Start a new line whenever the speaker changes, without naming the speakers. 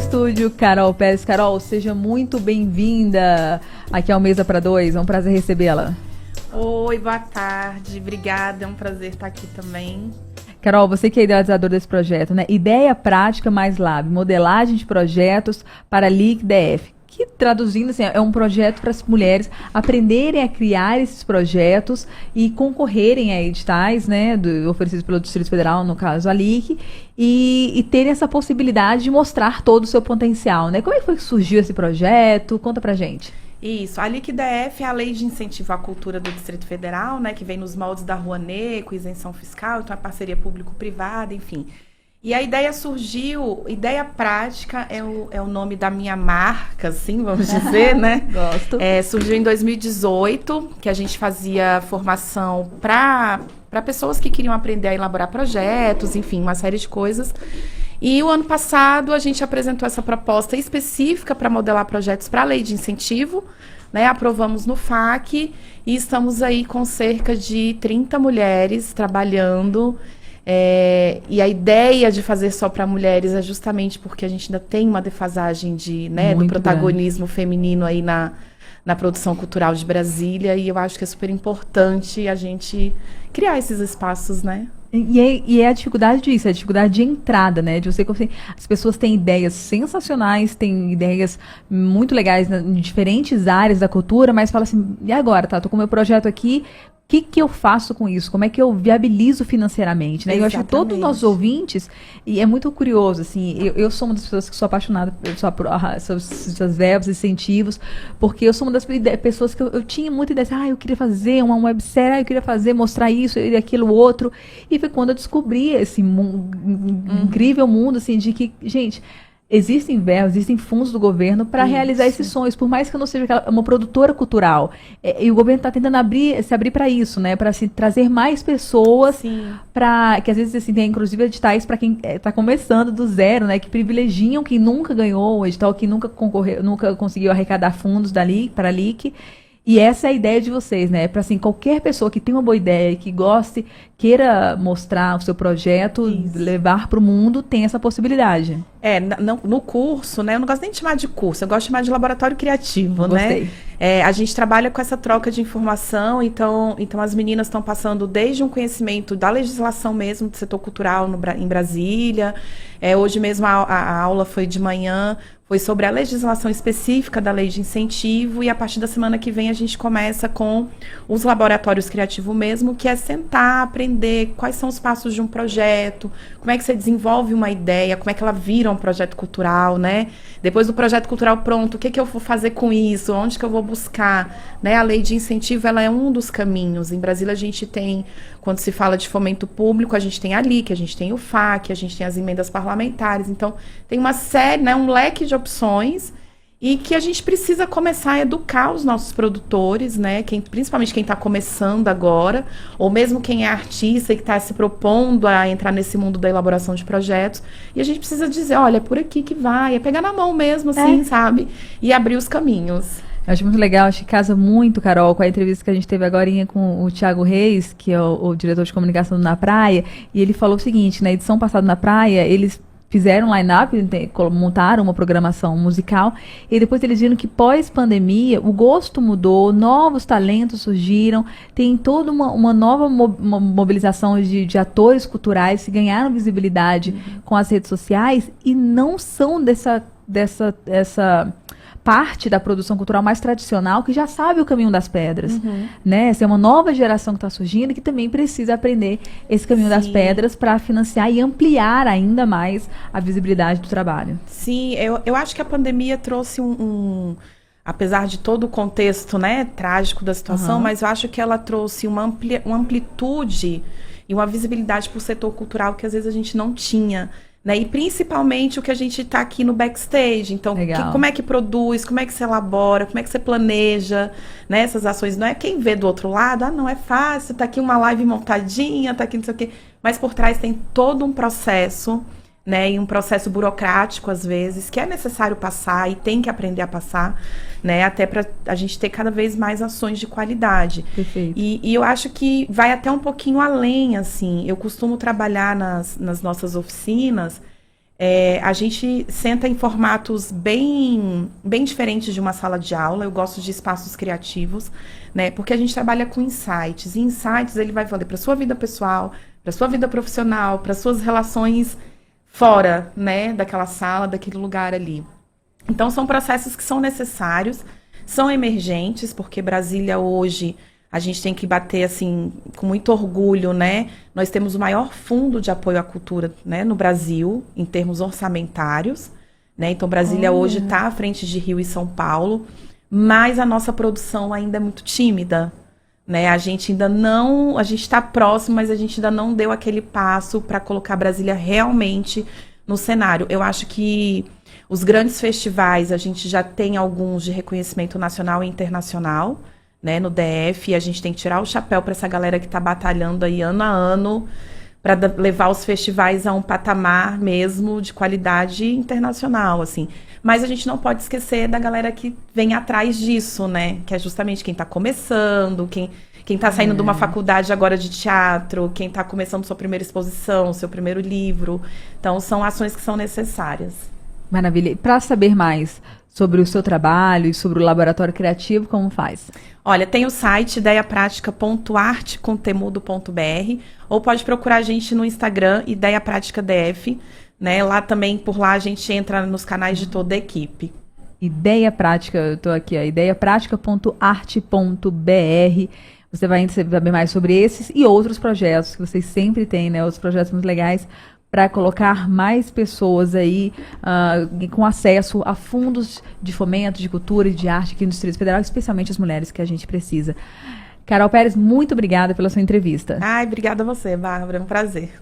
estúdio, Carol Pérez. Carol, seja muito bem-vinda aqui ao Mesa para Dois. É um prazer recebê-la.
Oi, boa tarde. Obrigada, é um prazer estar aqui também.
Carol, você que é idealizadora desse projeto, né? Ideia Prática Mais Lab, modelagem de projetos para LIC-DF. Que, traduzindo assim, é um projeto para as mulheres aprenderem a criar esses projetos e concorrerem a editais, né, oferecidos pelo Distrito Federal, no caso a LIC, e terem essa possibilidade de mostrar todo o seu potencial, né? Como é que foi que surgiu esse projeto? Conta pra gente.
Isso, a LIC-DF é a Lei de Incentivo à Cultura do Distrito Federal, né, que vem nos moldes da Rouanet, com isenção fiscal, então é parceria público-privada, enfim. E a ideia surgiu, Ideia Prática é o nome da minha marca, assim, vamos dizer, né?
Gosto.
Surgiu em 2018, que a gente fazia formação para pessoas que queriam aprender a elaborar projetos, enfim, uma série de coisas. E o ano passado a gente apresentou essa proposta específica para modelar projetos para a Lei de Incentivo, né? Aprovamos no FAC e estamos aí com cerca de 30 mulheres trabalhando. E a ideia de fazer só para mulheres é justamente porque a gente ainda tem uma defasagem do protagonismo feminino aí na produção cultural de Brasília, e eu acho que é super importante a gente criar esses espaços, né?
E é a dificuldade disso, é a dificuldade de entrada, né? De você conseguir. As pessoas têm ideias sensacionais, têm ideias muito legais em diferentes áreas da cultura, mas fala assim, e agora, tá? Tô com o meu projeto aqui. O que eu faço com isso? Como é que eu viabilizo financeiramente, né? Eu acho que todos os nossos ouvintes, e é muito curioso, assim, eu sou uma das pessoas que sou apaixonada por essas verbos, incentivos, porque eu sou uma das pessoas que eu tinha muita ideia, assim, eu queria fazer uma websérie, eu queria mostrar isso e aquilo outro, e foi quando eu descobri esse incrível mundo, assim, de que, gente... Existem verbos, existem fundos do governo para realizar esses sonhos, por mais que eu não seja uma produtora cultural. E o governo está tentando se abrir para isso, né? Para assim, trazer mais pessoas, para que às vezes assim, tem inclusive editais para quem está começando do zero, né? Que privilegiam quem nunca ganhou o edital, quem nunca concorreu, nunca conseguiu arrecadar fundos para a LIC. E essa é a ideia de vocês, né? Para assim, qualquer pessoa que tenha uma boa ideia, que goste, queira mostrar o seu projeto, levar para o mundo, tem essa possibilidade.
No curso, né? Eu não gosto nem de chamar de curso, eu gosto de chamar de laboratório criativo,
Gostei.
né? A gente trabalha com essa troca de informação, então as meninas estão passando desde um conhecimento da legislação mesmo do setor cultural em Brasília. Hoje mesmo a aula foi de manhã, foi sobre a legislação específica da Lei de Incentivo, e a partir da semana que vem a gente começa com os laboratórios criativos mesmo, que é sentar, aprender quais são os passos de um projeto, como é que você desenvolve uma ideia, como é que ela vira um projeto cultural, né? Depois do projeto cultural pronto, o que eu vou fazer com isso? Onde que eu vou buscar? Né? A Lei de Incentivo, ela é um dos caminhos. Em Brasília a gente tem, quando se fala de fomento público, a gente tem a LIC, a gente tem o FAC, a gente tem as emendas parlamentares. Então, tem uma série, né, um leque de opções, e que a gente precisa começar a educar os nossos produtores, né? Principalmente quem está começando agora, ou mesmo quem é artista e que está se propondo a entrar nesse mundo da elaboração de projetos. E a gente precisa dizer, olha, é por aqui que vai, é pegar na mão mesmo, assim, sabe? E abrir os caminhos.
Eu acho muito legal, acho que casa muito, Carol, com a entrevista que a gente teve agorinha com o Thiago Reis, que é o diretor de comunicação do Na Praia, e ele falou o seguinte, na edição passada Na Praia, eles fizeram um line-up, montaram uma programação musical, e depois eles viram que pós-pandemia o gosto mudou, novos talentos surgiram, tem toda uma nova mobilização de atores culturais que ganharam visibilidade com as redes sociais e não são dessa parte da produção cultural mais tradicional, que já sabe o caminho das pedras, né? Essa é uma nova geração que está surgindo, que também precisa aprender esse caminho das pedras para financiar e ampliar ainda mais a visibilidade do trabalho.
Sim, eu acho que a pandemia trouxe apesar de todo o contexto, né, trágico da situação, mas eu acho que ela trouxe uma amplitude e uma visibilidade para o setor cultural que às vezes a gente não tinha. Né? E principalmente o que a gente está aqui no backstage. Então, como é que produz, como é que se elabora, como é que você planeja, né, essas ações. Não é quem vê do outro lado, não é fácil, tá aqui uma live montadinha, tá aqui não sei o quê. Mas por trás tem todo um processo, né, e um processo burocrático, às vezes, que é necessário passar e tem que aprender a passar, né, até para a gente ter cada vez mais ações de qualidade.
Perfeito.
E eu acho que vai até um pouquinho além, assim. Eu costumo trabalhar nas nossas oficinas A gente senta em formatos bem diferentes de uma sala de aula. Eu gosto de espaços criativos, né? Porque a gente trabalha com insights. E insights ele vai valer para sua vida pessoal, para sua vida profissional, para suas relações fora, né? Daquela sala, daquele lugar ali. Então, são processos que são necessários, são emergentes, porque Brasília hoje, a gente tem que bater, assim, com muito orgulho, né? Nós temos o maior fundo de apoio à cultura, né, no Brasil, em termos orçamentários, né? Então, Brasília hoje está à frente de Rio e São Paulo, mas a nossa produção ainda é muito tímida, né? A gente está próximo, mas a gente ainda não deu aquele passo para colocar Brasília realmente no cenário. Eu acho que os grandes festivais, a gente já tem alguns de reconhecimento nacional e internacional, né, no DF, e a gente tem que tirar o chapéu para essa galera que está batalhando aí ano a ano para levar os festivais a um patamar mesmo de qualidade internacional, assim. Mas a gente não pode esquecer da galera que vem atrás disso, né, que é justamente quem está começando, quem está saindo de uma faculdade agora de teatro, quem está começando sua primeira exposição, seu primeiro livro. Então, são ações que são necessárias.
Maravilha. E para saber mais sobre o seu trabalho e sobre o Laboratório Criativo, como faz?
Olha, tem o site ideiapratica.artecontemudo.br, ou pode procurar a gente no Instagram, Ideia Prática DF, né? Lá também, por lá, a gente entra nos canais de toda a equipe.
Ideia Prática, eu estou aqui, ideiapratica.arte.br. Você vai saber mais sobre esses e outros projetos que vocês sempre têm, né? Outros projetos muito legais, para colocar mais pessoas aí com acesso a fundos de fomento, de cultura e de arte aqui no Distrito Federal, especialmente as mulheres que a gente precisa. Carol Pérez, muito obrigada pela sua entrevista.
Ai, obrigada a você, Bárbara, é um prazer.